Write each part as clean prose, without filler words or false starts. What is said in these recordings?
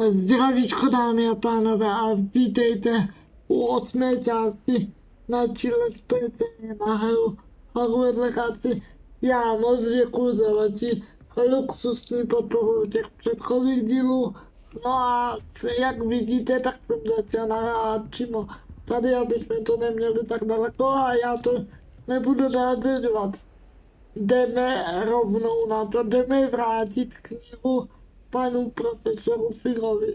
Zdravíčko dámy a pánové a vítejte u 8. části naší let's play na hru Hogwarts Legacy. Já moc děkuji za vaši luxusní podporu těch předchozích dílů. No a jak vidíte, tak jsem začal nahrát přímo tady, aby jsme to neměli tak daleko a já to nebudu dál zdržovat. Jdeme rovnou na to, jdeme vrátit knihu panu profesoru Filovi.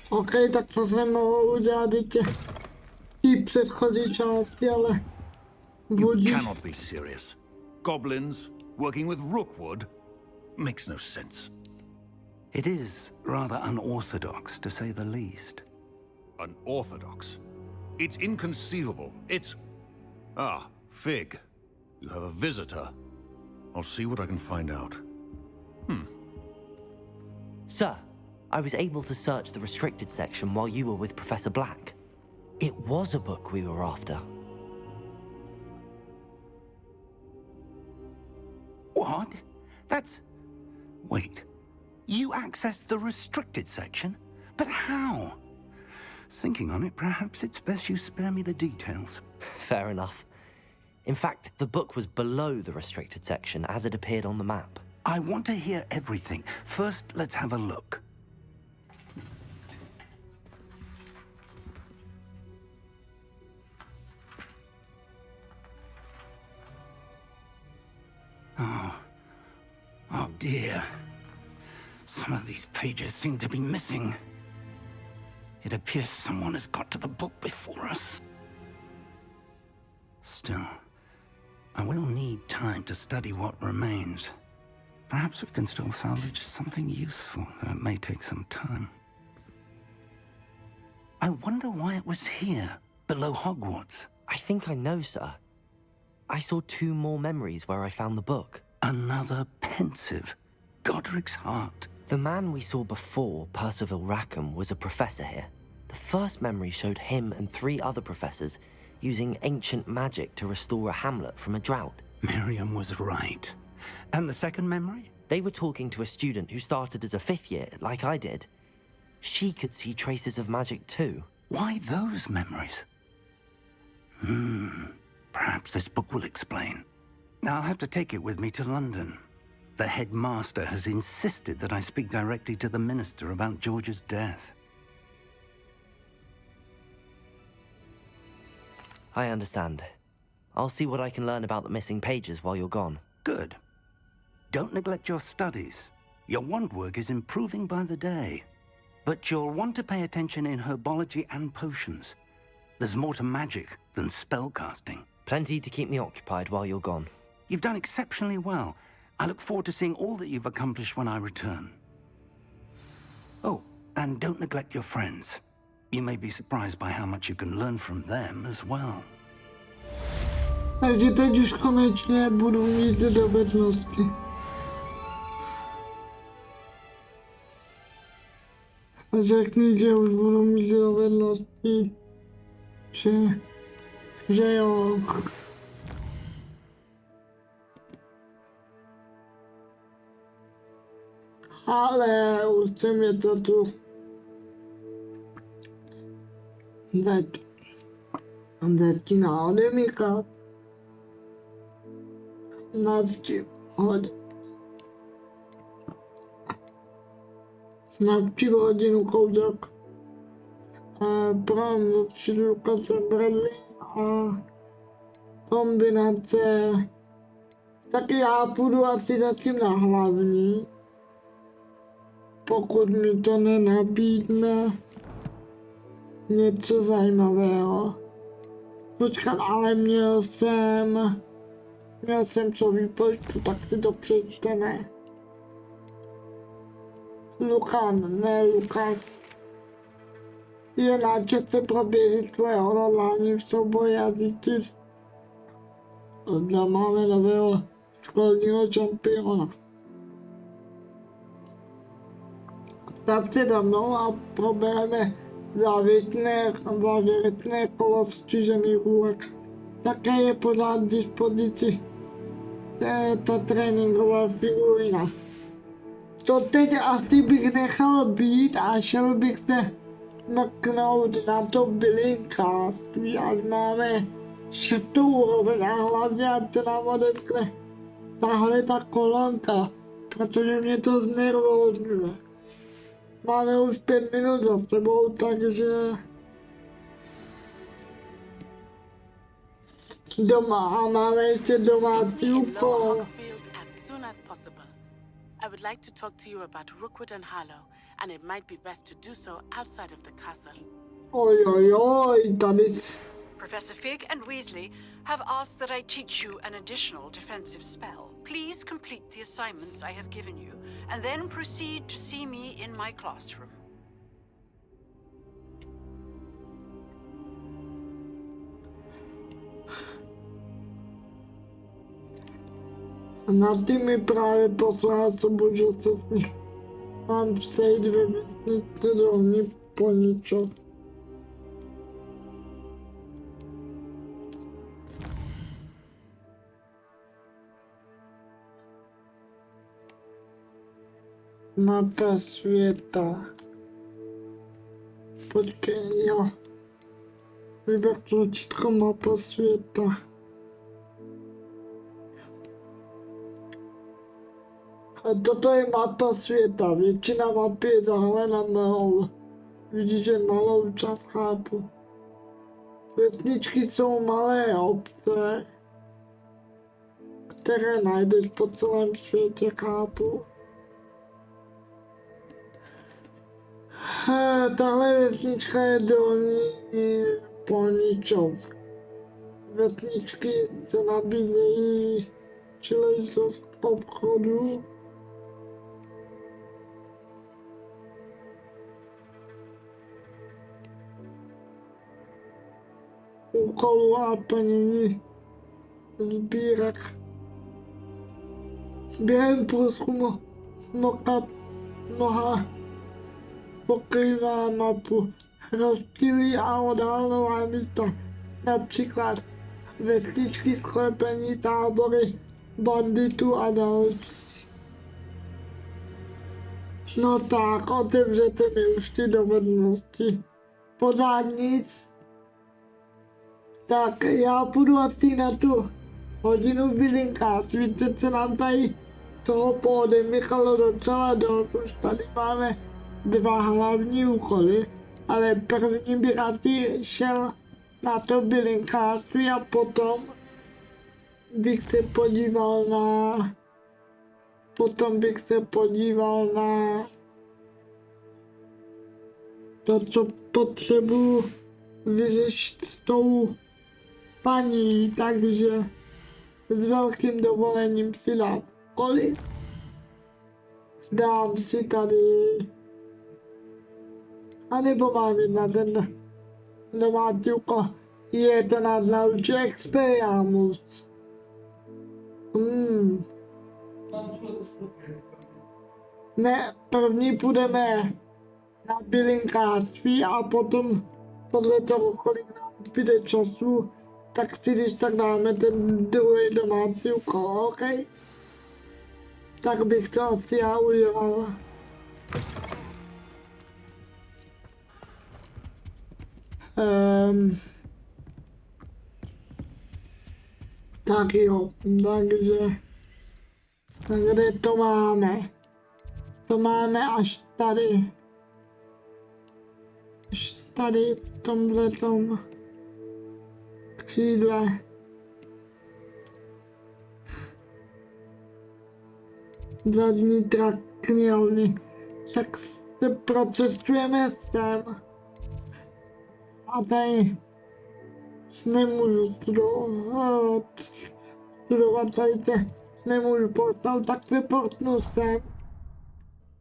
OK, tak to jsem mohl udělat i ty předchozí části, ale You budíš. cannot be serious. Goblins working with Rookwood makes no sense. It is rather unorthodox, to say the least. Unorthodox. It's inconceivable. It's... Ah, Fig. You have a visitor. I'll see what I can find out. Sir, I was able to search the restricted section while you were with Professor Black. It was a book we were after. What? That's... Wait. You accessed the restricted section? But how? Thinking on it, perhaps it's best you spare me the details. Fair enough. In fact, the book was below the restricted section as it appeared on the map. I want to hear everything. First, let's have a look. Oh dear. Some of these pages seem to be missing. It appears someone has got to the book before us. Still, I will need time to study what remains. Perhaps we can still salvage something useful, though it may take some time. I wonder why it was here, below Hogwarts. I think I know, sir. I saw 2 more memories where I found the book. Another pensive. Godric's heart. The man we saw before, Percival Rackham, was a professor here. The first memory showed him and 3 other professors using ancient magic to restore a hamlet from a drought. Miriam was right. And the second memory? They were talking to a student who started as a 5th year, like I did. She could see traces of magic too. Why those memories? Perhaps this book will explain. I'll have to take it with me to London. The headmaster has insisted that I speak directly to the minister about George's death. I understand. I'll see what I can learn about the missing pages while you're gone. Good. Don't neglect your studies. Your wand work is improving by the day. But you'll want to pay attention in herbology and potions. There's more to magic than spellcasting. Plenty to keep me occupied while you're gone. You've done exceptionally well. I look forward to seeing all that you've accomplished when I return. Oh, and don't neglect your friends. You may be surprised by how much you can learn from them as well. Takže teď už konečně budu mít dovednosti. Řekni, že už budu mít dovednosti. Že jo. Ale už se mě to tu začíná odemykat. Navštív hodinu kouzek pro mluvčí Lukase Bradley a kombinace. Taky já půjdu asi zatím na hlavní, pokud mi to nenabídne něco zajímavého. Počkat, ale měl jsem co výpočtu, tak si to přečteme. Lukas. Je na čase proběhly tvoje odhodlání v souboji a zjistit, zda máme nového školního čempiona. stavte za mnou a probereme závěrečné kolo střížených úlek. Také je pořád k dispozici ta tréninková figurina. To teď asi bych nechal být a šel bych se mrknout na to bylinkářství, až máme 6. úroveň a hlavně ať se nám odemkne tahle ta kolonka, protože mě to znervózňuje. Máme už 5 minut za sebou, takže doma a máme ještě domácí úkol. I would like to talk to you about Rookwood and Harlow, and it might be best to do so outside of the castle. Oj, tady... Professor Fig and Weasley have asked that I teach you an additional defensive spell. Please complete the assignments I have given you, and then proceed to see me in my classroom. Na ty mi právě poslal sobu, že se mám sejít ve vesnici dolní Poničov. Mapa světa. Počkej, jo. Vyber tlačítko mapa světa. A toto je mapa světa. Většina mapy je zahalena mlhou. Vidíš, že malou část chápu. Vesničky jsou malé obce, které najdeš po celém světě, chápu. Tahle vesnička je dolní Poničov. Vesničky se nabízejí příležitost obchodu. Úkolů a plnění sbírek. Během průzkumu smoka noha pokrývá mapu, rozptýlí a odhalenová místa, například vesničky, sklepení, tábory, banditů a další. No tak, otevřete mi už ty dovednosti. Pořád nic. Tak já půjdu asi na tu hodinu bylinkářství, teď se nám tady toho poodemychalo docela dost, už tady máme 2 hlavní úkoly, ale první bych asi šel na to bylinkářství a potom bych se podíval na to, co potřebuji vyřešit s tou paní, takže s velkým dovolením si dám kolik. Dám si tady, anebo mám jít na ten domácí úkol. Je to nás naučí Expelliarmus. Ne, první půjdeme na bylinkářství a potom podle toho, kolik nám zbyde času, tak si když tak dáme ten druhý domácí úkol, OK? Tak bych to asi já udělal. Tak jo, takže kde to máme? To máme až tady. Až tady v tomhletom křídle. Zadní trak knihovny. Tak se procestujeme sem. A tady nemůžu studovat tady nemůžu portnout, tak se portnu sem.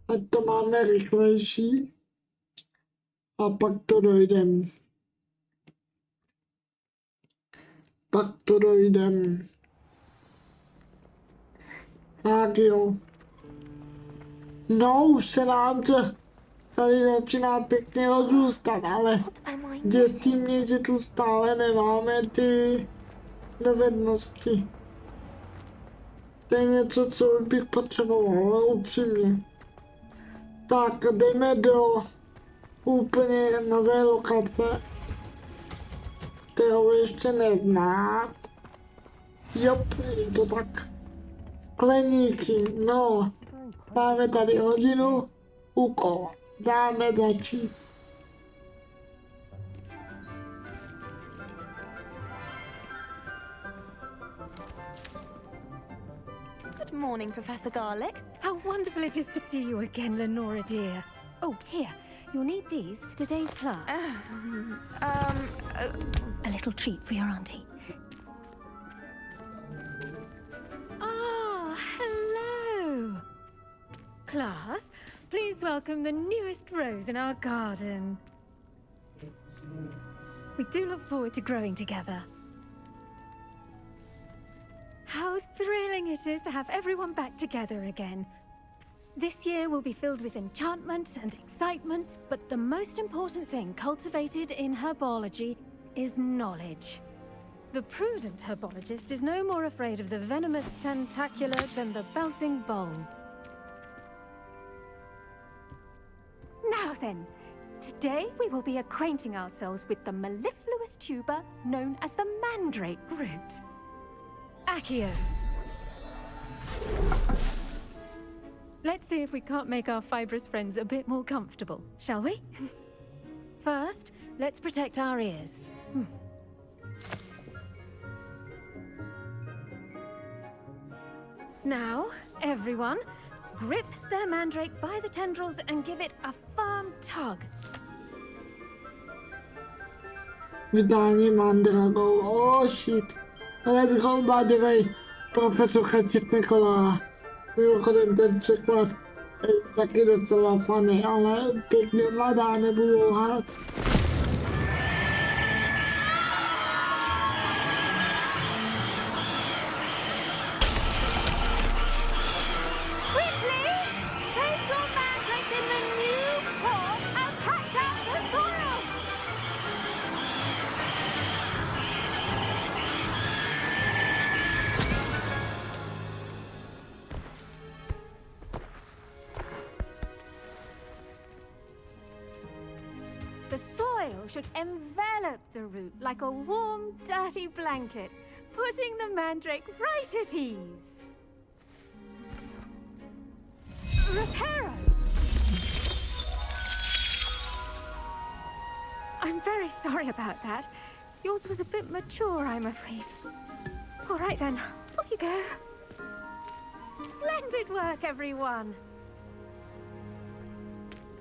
Ať to máme rychlejší. A pak to dojdem. Tak jo. No, už se nám to tady začíná pěkně rozrůstat, ale děsí mě, že tu stále nemáme ty dovednosti. To je něco, co bych potřeboval, upřímně. Tak, jdeme do úplně nové lokace, kterou ještě neznám. Jop, je to tak. Skleníky, no. Máme tady hodinu, úkol. Dáme začít. Good morning, Professor Garlic. How wonderful it is to see you again, Lenora dear. Oh, here. You'll need these for today's class. A little treat for your auntie. Ah, hello. Class, please welcome the newest rose in our garden. We do look forward to growing together. How thrilling it is to have everyone back together again. This year will be filled with enchantment and excitement, but the most important thing cultivated in herbology is knowledge. The prudent herbologist is no more afraid of the venomous tentacula than the bouncing bulb. Now then, today we will be acquainting ourselves with the mellifluous tuber known as the mandrake root. Accio. Let's see if we can't make our fibrous friends a bit more comfortable, shall we? First, let's protect our ears. Now, everyone, grip their mandrake by the tendrils and give it a firm tug. Vydání mandragou, oh shit. Let's go, by the way, profesorka Nikola. Mimochodem ten překlad je taky docela funny, ale pěkně mladá, nebudu lhát. The soil should envelop the root like a warm, dirty blanket, putting the mandrake right at ease. Reparo! I'm very sorry about that. Yours was a bit mature, I'm afraid. All right then, off you go. Splendid work, everyone.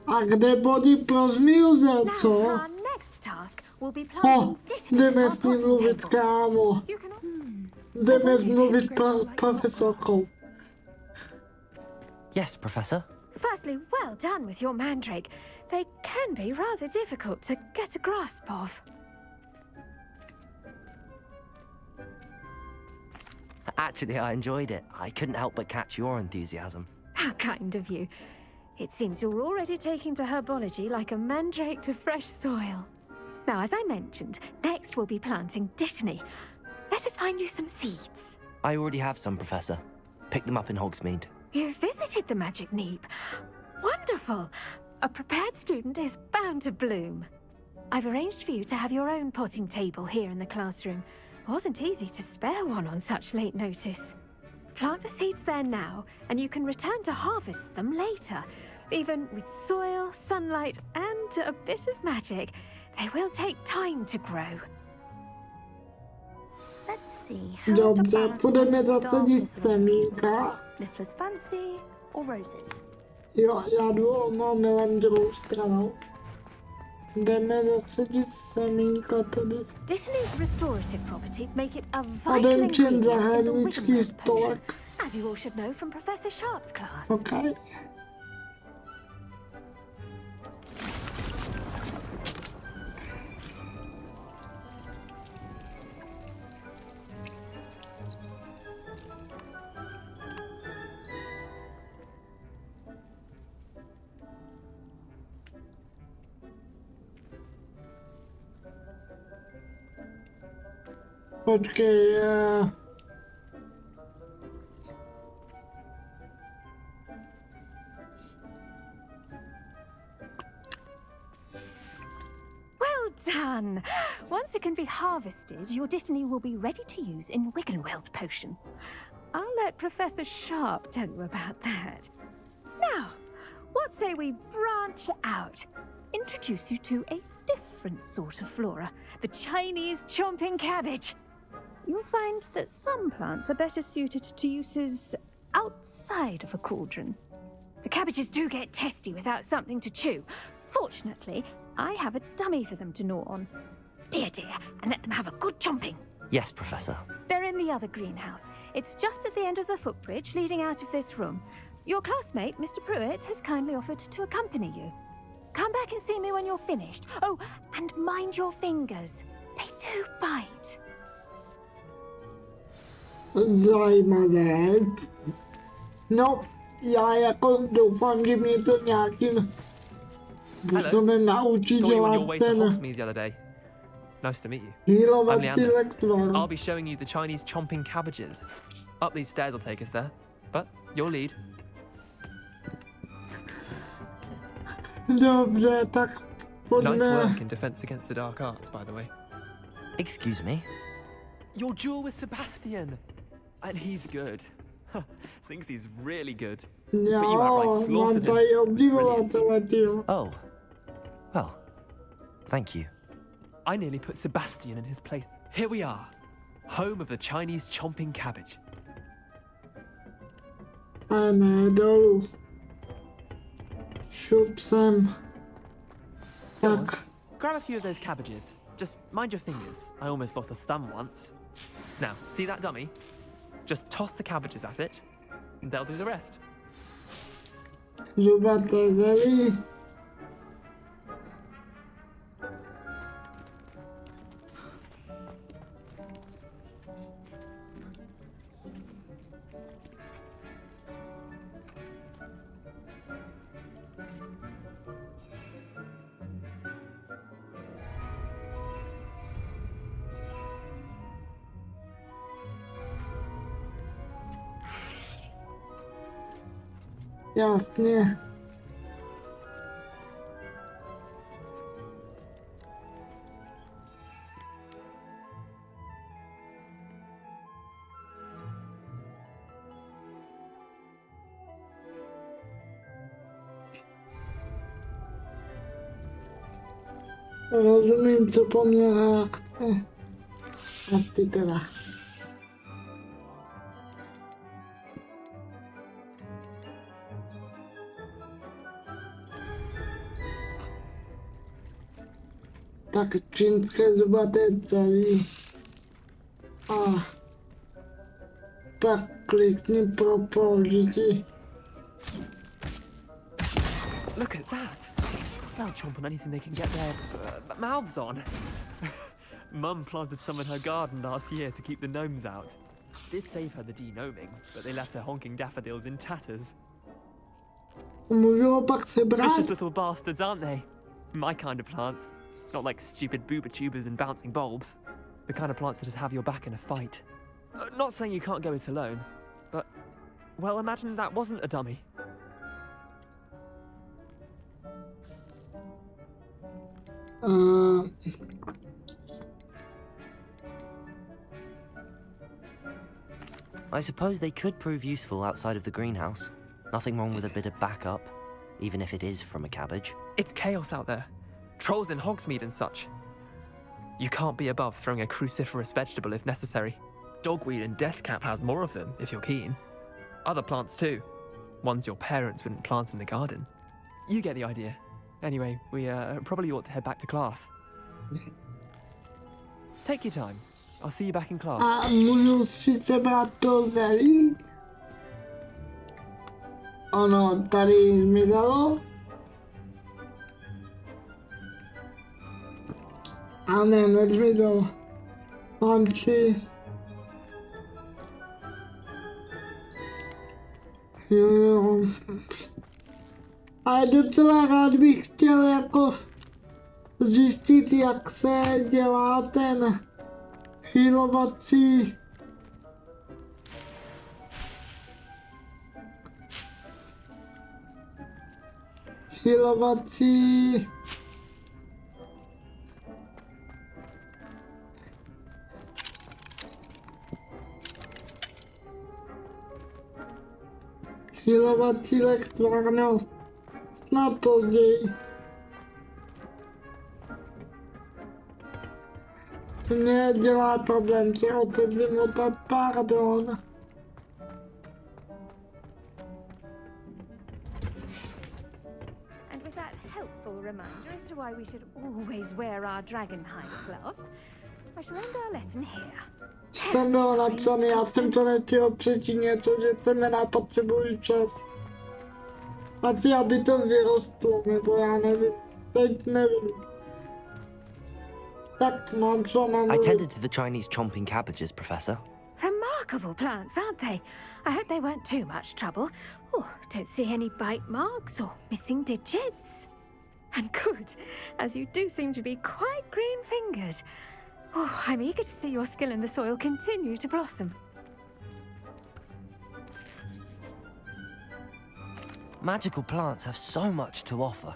A kde body pro zmiuze, Now for co? our next task, we'll be planting dittany Jdeme on s ním bottom mluvit, tables. kámo. You can... Jdeme mluvit profesorkou. Yes, Professor. Firstly, well done with your mandrake. They can be rather difficult to get a grasp of. Actually, I enjoyed it. I couldn't help but catch your enthusiasm. How kind of you. It seems you're already taking to herbology like a mandrake to fresh soil. Now, as I mentioned, next we'll be planting dittany. Let us find you some seeds. I already have some, Professor. Picked them up in Hogsmeade. You visited the Magic Neep. Wonderful. A prepared student is bound to bloom. I've arranged for you to have your own potting table here in the classroom. Wasn't easy to spare one on such late notice. Plant the seeds there now, and you can return to harvest them later. Even with soil, sunlight, and a bit of magic, they will take time to grow. Let's see how to Dobře, balance půjdeme my star zasadit fizzle. semínka. Little's fancy or roses? Jo, já jdu omylem druhou stranou. Jdeme zasadit semínka tady. Dittany's restorative properties make it a vital Odemčen ingredient in the zahradnický Wittenberg potion, stolek. as you all should know from Professor Sharp's class. Okay. počkej, Well done! Once it can be harvested, your destiny will be ready to use in Wiggenweld potion. I'll let Professor Sharp tell you about that. Now, what say we branch out? Introduce you to a different sort of flora, the Chinese chomping cabbage. You'll find that some plants are better suited to uses outside of a cauldron. The cabbages do get testy without something to chew. Fortunately, I have a dummy for them to gnaw on. Be a dear and let them have a good chomping. Yes, Professor. They're in the other greenhouse. It's just at the end of the footbridge leading out of this room. Your classmate, Mr. Pruitt, has kindly offered to accompany you. Come back and see me when you're finished. Oh, and mind your fingers. They do bite. zajímavé. No, já jako doufám, že mě to nějakým způsobem naučí Saw you on dělat your way to ten Hogsmeade the other day. Nice to meet you. healovací Leander. lektvar. I'll be showing you the Chinese chomping cabbages. Up these stairs will take us there. But your lead. Dobře, tak Nice pojďme. work in defense against the dark arts, by the way. Excuse me? Your duel with Sebastian. And he's good. Thinks he's really good. Jo, you outright mám slaughtered him. tady oblivovatele, tyjo. Oh. Well, thank you. I nearly put Sebastian in his place. Here we are. Home of the Chinese chomping cabbage. A ne, dolů. Šup sem. Tak, Grab a few of those cabbages. Just mind your fingers. I almost lost a thumb once. Now, see that dummy? Just toss the cabbages at it, and they'll do the rest. zubaté zelí. Jasně. Rozumím, co po mně chce. Asi teda. Tak čínské zubaté celý. A pak klikni pro použití. Look at that. They'll chomp on anything they can get their mouths on. Mum planted some in her garden last year to keep the gnomes out. Did save her the de-gnoming, but they left her honking daffodils in tatters. Můžu ho pak sebrat? Vicious little bastards, aren't they? My kind of plants. Not like stupid booba tubers and bouncing bulbs. The kind of plants that just have your back in a fight. Not saying you can't go it alone, but... Well, imagine that wasn't a dummy. I suppose they could prove useful outside of the greenhouse. Nothing wrong with a bit of backup, even if it is from a cabbage. It's chaos out there. Trolls in Hogsmeade and such. You can't be above throwing a cruciferous vegetable if necessary. Dogweed and deathcap has more of them, if you're keen. Other plants too. Ones your parents wouldn't plant in the garden. You get the idea. Anyway, we probably ought to head back to class. Take your time. I'll see you back in class. A můžu si sebrat to zelí? Ono tady mi dalo? A ne, mi dalo. Mám si... Jo. Ale docela rád bych chtěl jako zjistit, jak se dělá ten Healovací. Healovací. Healovací lektvár, no. Snad později. Mně dělá problém se odset vymotat, pardon. And with that helpful reminder as to why we should always wear our dragonhide gloves, I shall end our lesson here. Tam bylo napsané, já jsem to nechtěl přečíst něco, že semena potřebují čas. Asi aby to vyrostlo, nebo já nevím, teď nevím. Tak mám co mám. I tended to the Chinese chomping cabbages, Professor. Remarkable plants, aren't they? I hope they weren't too much trouble. Oh, don't see any bite marks or missing digits. And good, as you do seem to be quite green-fingered. Oh, I'm eager to see your skill in the soil continue to blossom. Magical plants have so much to offer.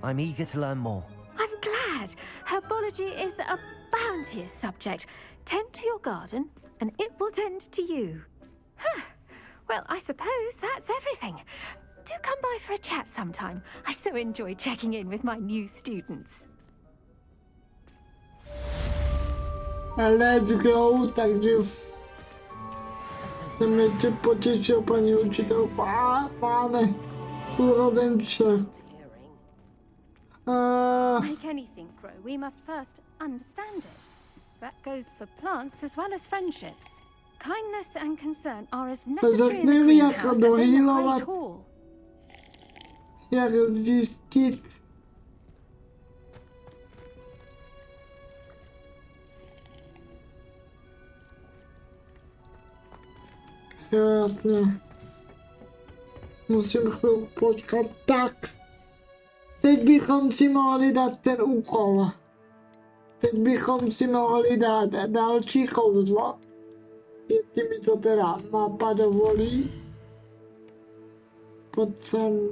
I'm eager to learn more. I'm glad. Herbology is a bounteous subject. Tend to your garden, and it will tend to you. Huh. Well, I suppose that's everything. Do come by for a chat sometime. I so enjoy checking in with my new students. Let's go, takže jsem ještě potěšil paní učitelku a máme úroveň 6. To make anything grow, we must first understand it. That goes for plants as well as friendships. Kindness and concern are as necessary in the greenhouse as in the great hall. Jak zjistit? Jasně. Musím chvilku počkat. Tak. Teď bychom si mohli dát ten úkol. Teď bychom si mohli dát další kouzlo. Jestli mi to teda mapa dovolí. Pojď sem.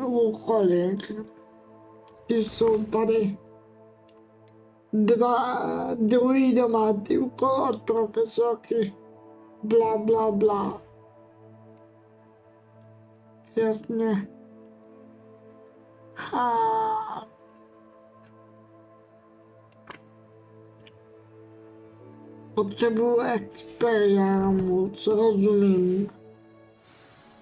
Úkoly. Ty jsou tady. Druhý domácí úkol od profesorky. Bla bla bla. Jasně. Potřebuji experience, rozumím.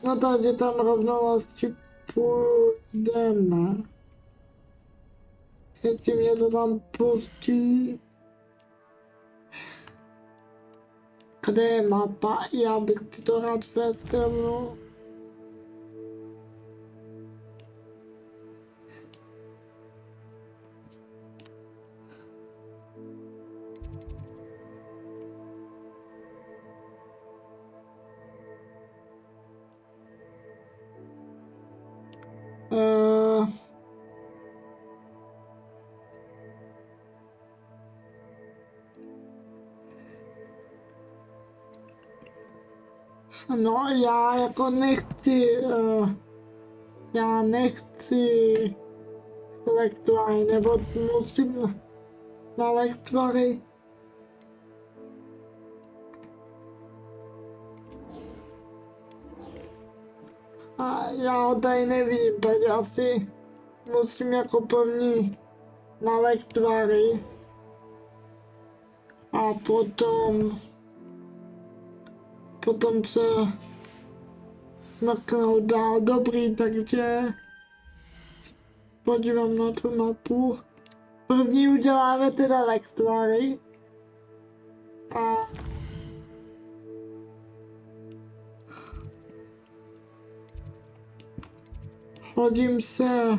No takže tam rovnou asi půjdeme. Jestli mě to tam pustí. Kde je mapa? Já bych to rád vytrhnul. No já jako nechci, já nechci lektvary, nebo musím na lektvary. A já ho tady nevím, tak asi musím jako první na lektvary a potom se mrknout dál. Dobrý, takže podívám na tu mapu. První uděláme teda lektvary a hodím se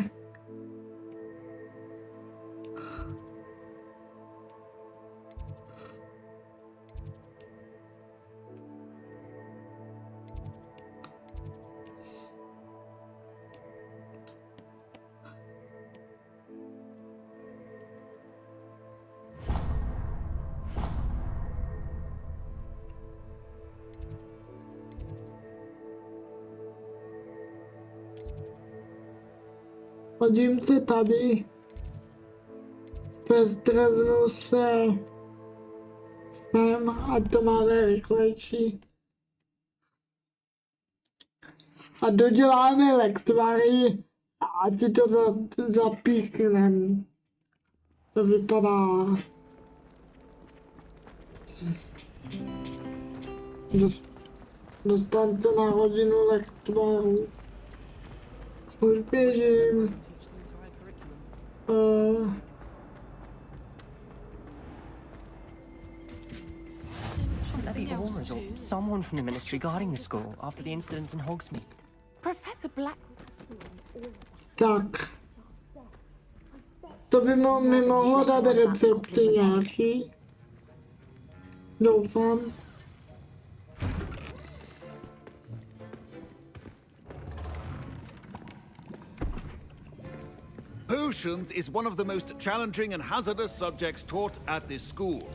Hodím se tady. Přestrevnu se sem, a to máme rychlejší. A doděláme lektvary a ti to zapíknem. To vypadá. Dostanu se na hodinu lektvaru. Už běžím. Bloody Ormers or someone from the ministry guarding the school after the incident in Hogsmeade. Professor Black. Tak. To by mi mohlo dát recepty nějaký. Doufám. Potions is one of the most challenging and hazardous subjects taught at this school.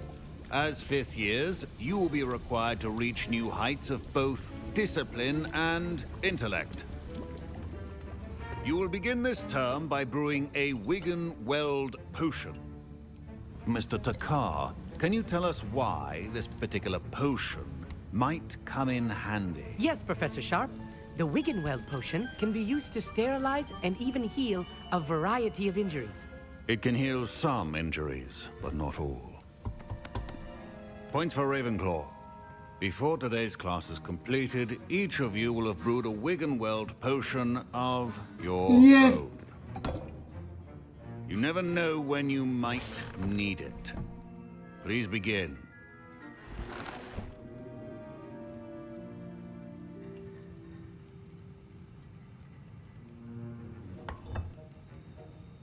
As fifth years, you will be required to reach new heights of both discipline and intellect. You will begin this term by brewing a Wigan-Weld potion. Mr. Takar, can you tell us why this particular potion might come in handy? Yes, Professor Sharp. The Wigan-Weld potion can be used to sterilize and even heal a variety of injuries. It can heal some injuries, but not all. Points for Ravenclaw. Before today's class is completed, each of you will have brewed a Wigan-Weld potion of your own. You never know when you might need it. Please begin.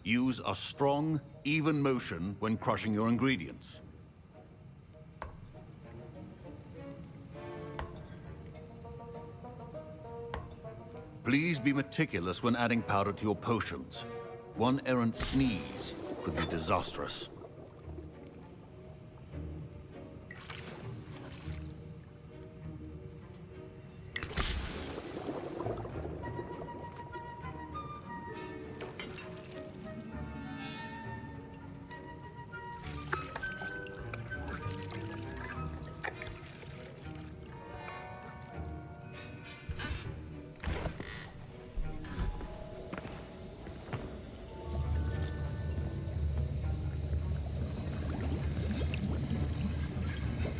Use a strong, even motion when crushing your ingredients. Please be meticulous when adding powder to your potions. One errant sneeze could be disastrous.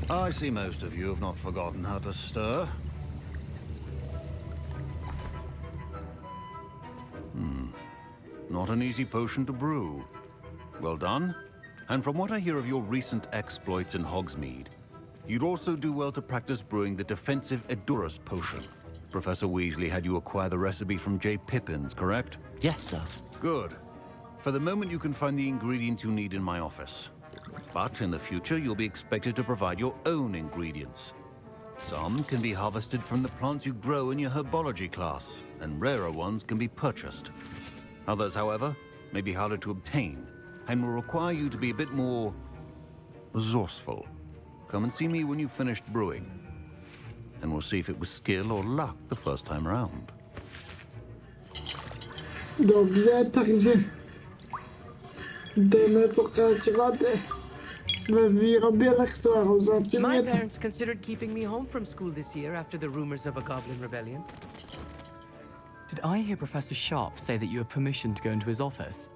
I see most of you have not forgotten how to stir. Not an easy potion to brew. Well done. And from what I hear of your recent exploits in Hogsmeade, you'd also do well to practice brewing the defensive Edurus potion. Professor Weasley had you acquire the recipe from J. Pippin's, correct? Yes, sir. Good. For the moment, you can find the ingredients you need in my office. But in the future, you'll be expected to provide your own ingredients. Some can be harvested from the plants you grow in your herbology class, and rarer ones can be purchased. Others, however, may be harder to obtain, and will require you to be a bit more resourceful. Come and see me when you've finished brewing, and we'll see if it was skill or luck the first time around. Dobře, takže jdeme pokračovat ve výrobě lektvaru. My parents considered keeping me home from school this year after the rumors of a goblin rebellion. Did I hear Professor Sharp say that you have permission to go into his office?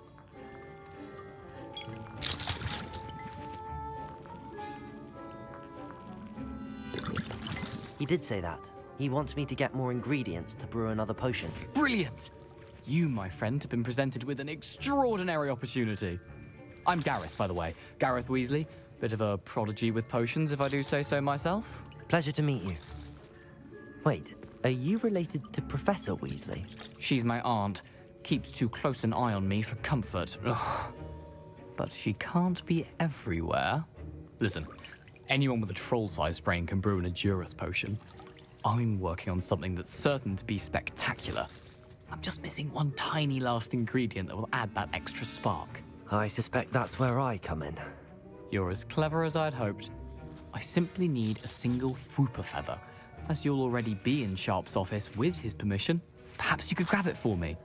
He did say that. He wants me to get more ingredients to brew another potion. Brilliant! You, my friend, have been presented with an extraordinary opportunity. I'm Gareth, by the way. Gareth Weasley. Bit of a prodigy with potions, if I do say so myself. Pleasure to meet you. Wait, are you related to Professor Weasley? She's my aunt. Keeps too close an eye on me for comfort. Ugh. But she can't be everywhere. Listen, anyone with a troll-sized brain can brew an Edurus potion. I'm working on something that's certain to be spectacular. I'm just missing one tiny last ingredient that will add that extra spark. I suspect that's where I come in. You're as clever as I'd hoped. I simply need a single Fwooper feather, as you'll already be in Sharp's office with his permission. Perhaps you could grab it for me.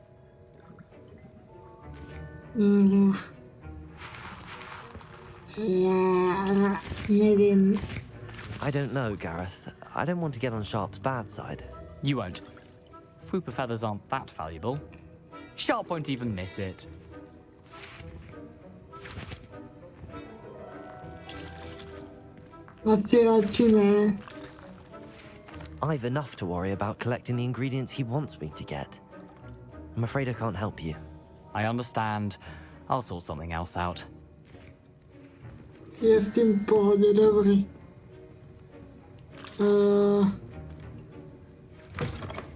Yeah, maybe. I don't know, Gareth. I don't want to get on Sharp's bad side. You won't. Fwooper feathers aren't that valuable. Sharp won't even miss it. I've enough to worry about collecting the ingredients he wants me to get. I'm afraid I can't help you. I understand. I'll sort something else out. Jest im pohodě, dobrý.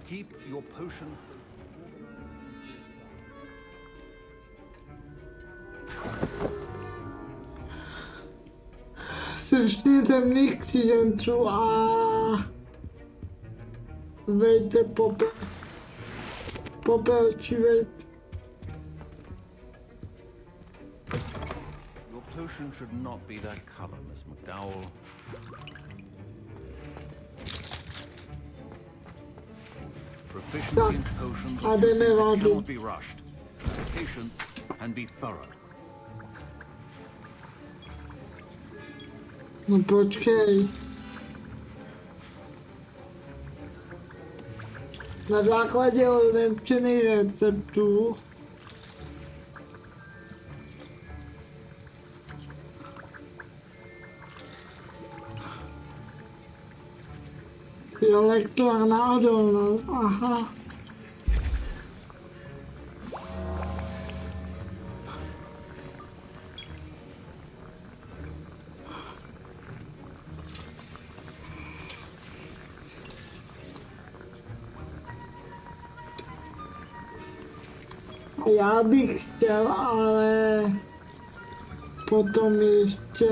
Keep your potion. Strašně temných kříženců a vejte popelčí vejte. Your potion should not be that color, Miss McDowell. Proficiency in potions or techniques cannot be rushed. Patience and be thorough. No počkej. Na základě odemčených receptů jo, lektvárná odolnost, aha. Já bych chtěl, ale potom ještě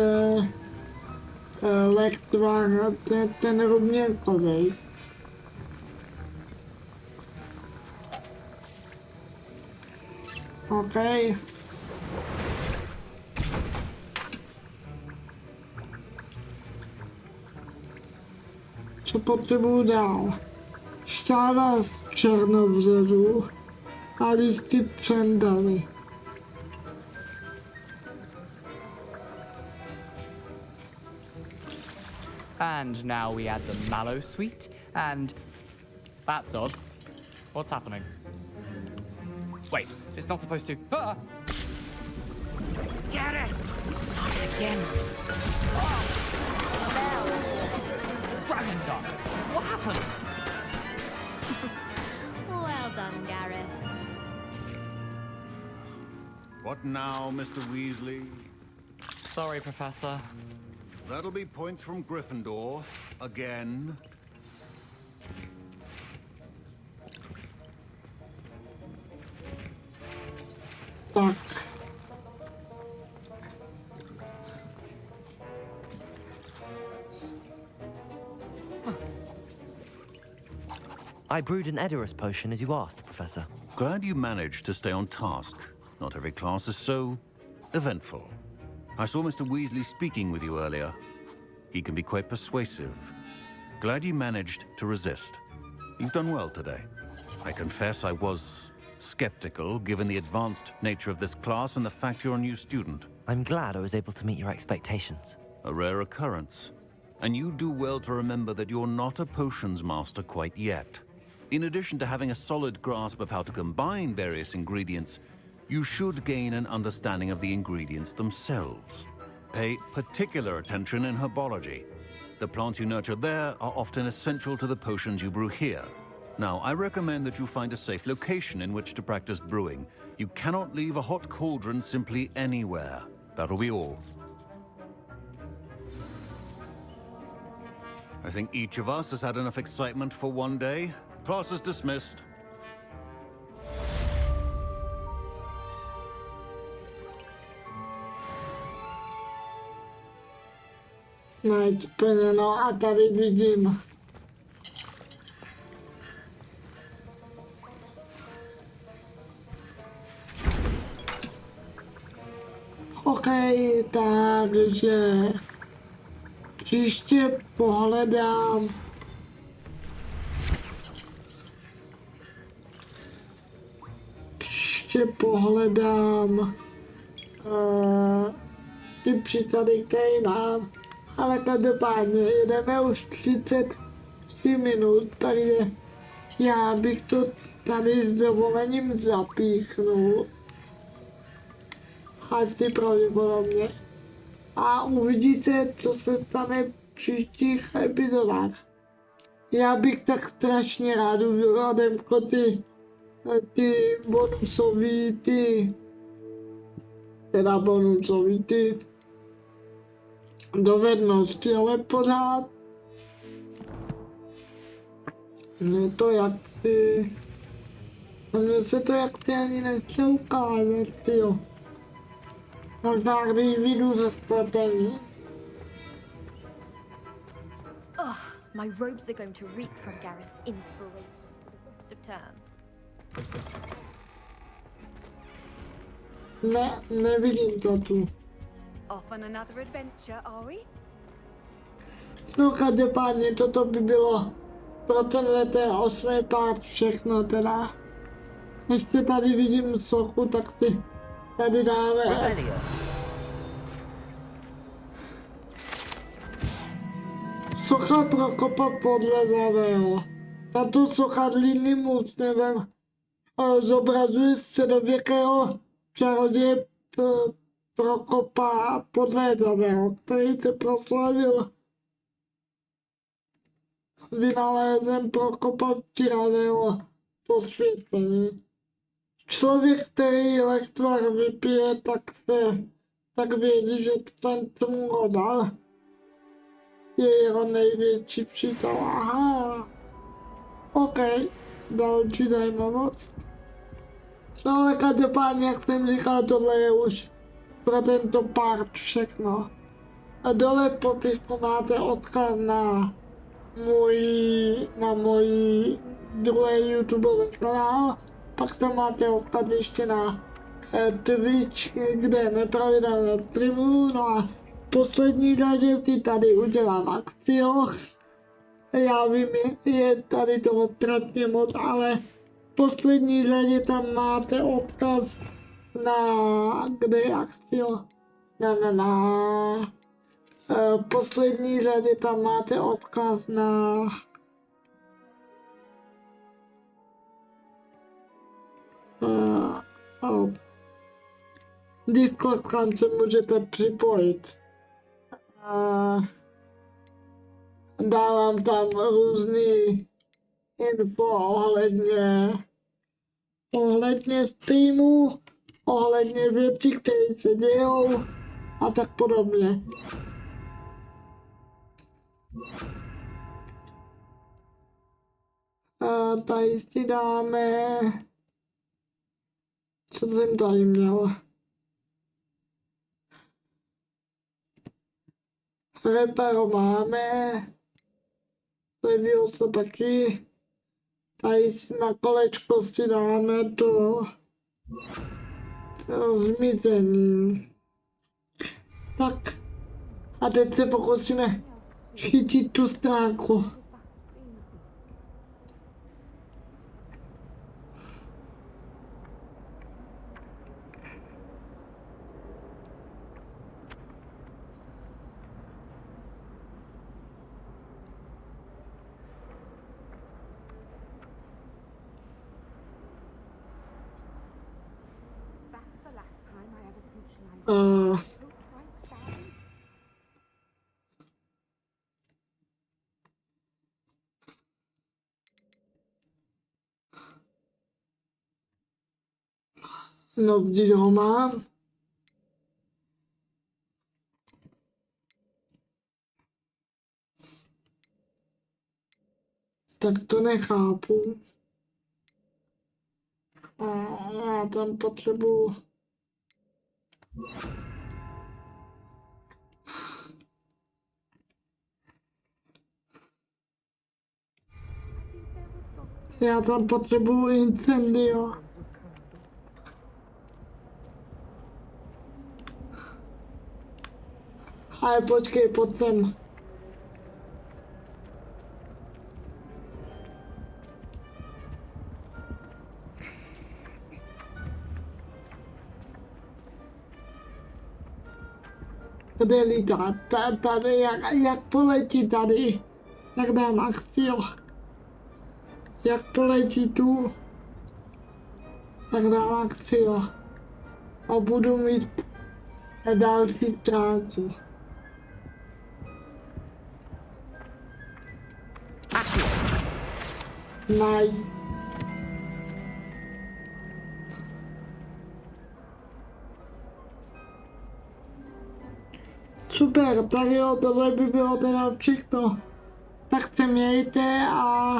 lektvár, ten rubněnkovej. OK. Co potřebuju dál? Šťáva z černovřezu a listy přendavy. And now we add the mallow sweet, and... That's odd. What's happening? Wait, it's not supposed to... Ah! Get it! Not again. Dragon's Dark! What happened? Well done, Gareth. What now, Mr. Weasley? Sorry, Professor. That'll be points from Gryffindor, again. Tak. I brewed an Edorus potion as you asked, Professor. Glad you managed to stay on task. Not every class is so eventful. I saw Mr. Weasley speaking with you earlier. He can be quite persuasive. Glad you managed to resist. You've done well today. I confess I was skeptical, given the advanced nature of this class and the fact you're a new student. I'm glad I was able to meet your expectations. A rare occurrence. And you do well to remember that you're not a potions master quite yet. In addition to having a solid grasp of how to combine various ingredients, you should gain an understanding of the ingredients themselves. Pay particular attention in herbology. The plants you nurture there are often essential to the potions you brew here. Now, I recommend that you find a safe location in which to practice brewing. You cannot leave a hot cauldron simply anywhere. That'll be all. I think each of us has had enough excitement for one day. Class is dismissed. Najít plněno a tady vidím. OK, takže příště pohledám ještě pohledám ty příklady, které mám. Ale každopádně jedeme už 33 minut, takže já bych to tady s dovolením zapíchnul. Asi pravděpodobně. A uvidíte, co se stane v příštích epizodách. Já bych tak strašně rád odemkl ty bonusový, ty dovednosti, ale pořád mně se to jaksi ani nechce ukázat, jo. Možná když vyjdu ze sklepení. My robes are going to reek from Gareth's inspiration for the rest of term. Ne, nevidím to tu. Off on another adventure, are we? No každopádně toto by bylo pro ten 8. pád všechno teda. Ještě tady vidím sochu, tak si tady dáme. Socha Prokopa Podlezavého. Tato socha z Linimus, nevím, zobrazuje středověkého čaroděje Prokopa Podlezavého, který se proslavil vynalézem Prokopa Tiravého posvěcení. Člověk, který lektvar vypije, tak vědí, že ten, co mu ho dal, je jeho největší přítel. Aha. OK, další zajímavost. No ale každopádně, jak jsem říkal, tohle je už pro tento part všechno. A dole v popisku máte odkaz na můj druhý YouTubeový kanál. Pak tam máte odkaz ještě na Twitch, kde nepravidelně streamuju. No a poslední řadě si tady udělám akcio. Já vím, je tady toho strašně moc, ale v poslední řadě tam máte odkaz na, kde je akcio? V poslední řadě tam máte odkaz na Discord, kam se můžete připojit. Dávám tam různý info ohledně streamu, ohledně věcí, které se dějou a tak podobně. A tady si dáme, co jsem tady měl. Reparo máme, Leviosa taky, tady na kolečko si dáme to zmizení. Tak a teď se pokusíme chytit tu stránku. No, když ho mám. Tak to nechápu. A já tam potřebuji incendio. Ale počkej, pojď sem. kde lítá, tady, jak poletí tady, tak dám akci, jo. Jak poletí tu, tak dám akci, jo. A budu mít další stránku. Nice. Super, tak jo, tohle by bylo teda všechno. Tak se mějte a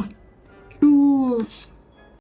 čus.